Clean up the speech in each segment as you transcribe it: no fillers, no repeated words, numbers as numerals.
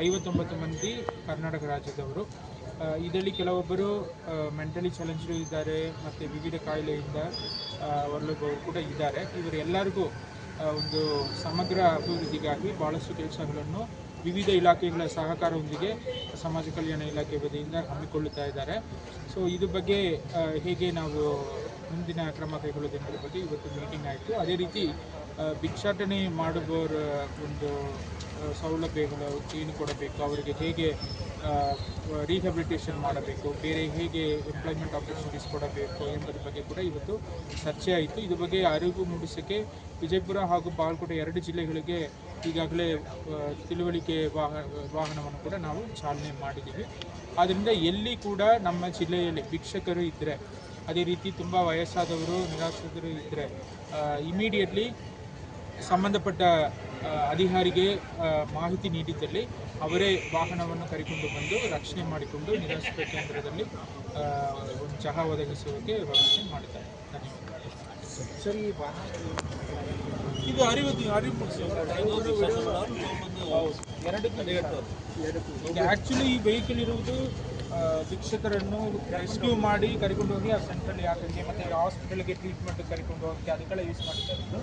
59 ಮಂದಿ ಕರ್ನಾಟಕ ರಾಜ್ಯದವರು. ಇದರಲ್ಲಿ ಕೆಲವೊಬ್ಬರು ಮೆಂಟಲಿ ಚಾಲೆಂಜ್ಡು ಇದ್ದಾರೆ ಮತ್ತು ವಿವಿಧ ಕಾಯಿಲೆಯಿಂದ ಹೊರಳುವವರು ಕೂಡ ಇದ್ದಾರೆ. ಇವರೆಲ್ಲರಿಗೂ ಒಂದು ಸಮಗ್ರ ಅಭಿವೃದ್ಧಿಗಾಗಿ ಭಾಳಷ್ಟು ಕೆಲಸಗಳನ್ನು ವಿವಿಧ ಇಲಾಖೆಗಳ ಸಹಕಾರದೊಂದಿಗೆ ಸಮಾಜ ಕಲ್ಯಾಣ ಇಲಾಖೆ ವತಿಯಿಂದ ಹಮ್ಮಿಕೊಳ್ಳುತ್ತಾ ಇದ್ದಾರೆ. ಸೊ ಇದ್ರ ಬಗ್ಗೆ ಹೇಗೆ ನಾವು ಮುಂದಿನ ಕ್ರಮ ಕೈಗೊಳ್ಳೋದ್ರ ಬಗ್ಗೆ ಇವತ್ತು ಮೀಟಿಂಗ್ ಆಯಿತು. ಅದೇ ರೀತಿ ಭಿಕ್ಷಾಟನೆ ಮಾಡುವವರ ಒಂದು ಸೌಲಭ್ಯಗಳು ಏನು ಕೊಡಬೇಕು, ಅವರಿಗೆ ಹೇಗೆ ರಿಹ್ಯಾಬಿಲಿಟೇಷನ್ ಮಾಡಬೇಕು, ಬೇರೆ ಹೇಗೆ ಎಂಪ್ಲಾಯ್ಮೆಂಟ್ ಆಪರ್ಚುನಿಟೀಸ್ ಕೊಡಬೇಕು ಎಂಬುದ್ರ ಬಗ್ಗೆ ಕೂಡ ಇವತ್ತು ಚರ್ಚೆ ಆಯಿತು. ಇದ್ರ ಬಗ್ಗೆ ಅರಿವು ಮೂಡಿಸೋಕ್ಕೆ ವಿಜಯಪುರ ಹಾಗೂ ಬಾಗಲಕೋಟೆ 2 ಜಿಲ್ಲೆಗಳಿಗೆ ಈಗಾಗಲೇ ತಿಳುವಳಿಕೆ ವಾಹನವನ್ನು ಕೂಡ ನಾವು ಚಾಲನೆ ಮಾಡಿದ್ದೀವಿ. ಆದ್ದರಿಂದ ಎಲ್ಲಿ ಕೂಡ ನಮ್ಮ ಜಿಲ್ಲೆಯಲ್ಲಿ ಭಿಕ್ಷಕರು ಇದ್ದರೆ, ಅದೇ ರೀತಿ ತುಂಬ ವಯಸ್ಸಾದವರು ನಿರಾಶ್ರಿತರು ಇದ್ದರೆ ಇಮಿಡಿಯೇಟ್ಲಿ ಸಂಬಂಧಪಟ್ಟ ಅಧಿಕಾರಿಗೆ ಮಾಹಿತಿ ನೀಡಿದ್ದಲ್ಲಿ ಅವರೇ ವಾಹನವನ್ನು ಕರೆದುಕೊಂಡು ಬಂದು ರಕ್ಷಣೆ ಮಾಡಿಕೊಂಡು ನಿರಾಶ್ರಿತ ಕೇಂದ್ರದಲ್ಲಿ ಒಂದು ಚಹಾ ಒದಗಿಸುವುದಕ್ಕೆ ವ್ಯವಸ್ಥೆ ಮಾಡುತ್ತಾರೆ. ಧನ್ಯವಾದ ಸರ್. ಇದು ಅರಿವು ಆ್ಯಕ್ಚುಲಿ ಈ ವೆಹಿಕಲ್ ಇರುವುದು ಭಿಕ್ಷಕರನ್ನು ರೆಸ್ಕ್ಯೂ ಮಾಡಿ ಕರ್ಕೊಂಡು ಹೋಗಿ ಆ ಸೆಂಟ್ರಲ್ಲಿ ಹಾಕೋಕ್ಕೆ ಮತ್ತು ಹಾಸ್ಪಿಟಲ್ಗೆ ಟ್ರೀಟ್ಮೆಂಟ್ ಕರ್ಕೊಂಡು ಹೋಗೋಕ್ಕೆ ಅದಕ್ಕೆಲ್ಲ ಯೂಸ್ ಮಾಡ್ತಾರೆ.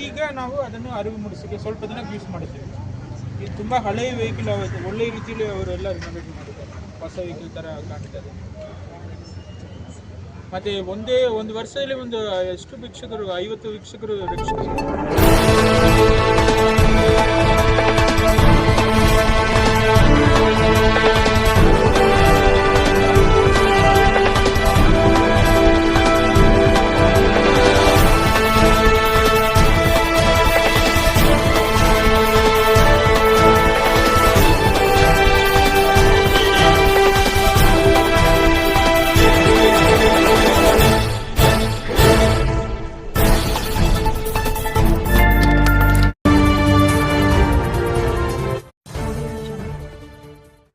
ಈಗ ನಾವು ಅದನ್ನು ಅರಿವು ಮೂಡಿಸೋಕ್ಕೆ ಸ್ವಲ್ಪ ದಿನ ಯೂಸ್ ಮಾಡಿದ್ದೇವೆ. ಇದು ತುಂಬ ಹಳೆಯ ವೆಹಿಕಲ್ ಆಗುತ್ತೆ, ಒಳ್ಳೆಯ ರೀತಿಯಲ್ಲಿ ಅವರೆಲ್ಲ ರಿನೋವೇಟ್ ಮಾಡಿದ್ದಾರೆ, ಹೊಸ ವೆಹಿಕಲ್ ಥರ ಕಾಣ್ತದೆ. ಮತ್ತು ಒಂದು ವರ್ಷದಲ್ಲಿ ಎಷ್ಟು ಭಿಕ್ಷಕರು 50 ಭಿಕ್ಷಕರು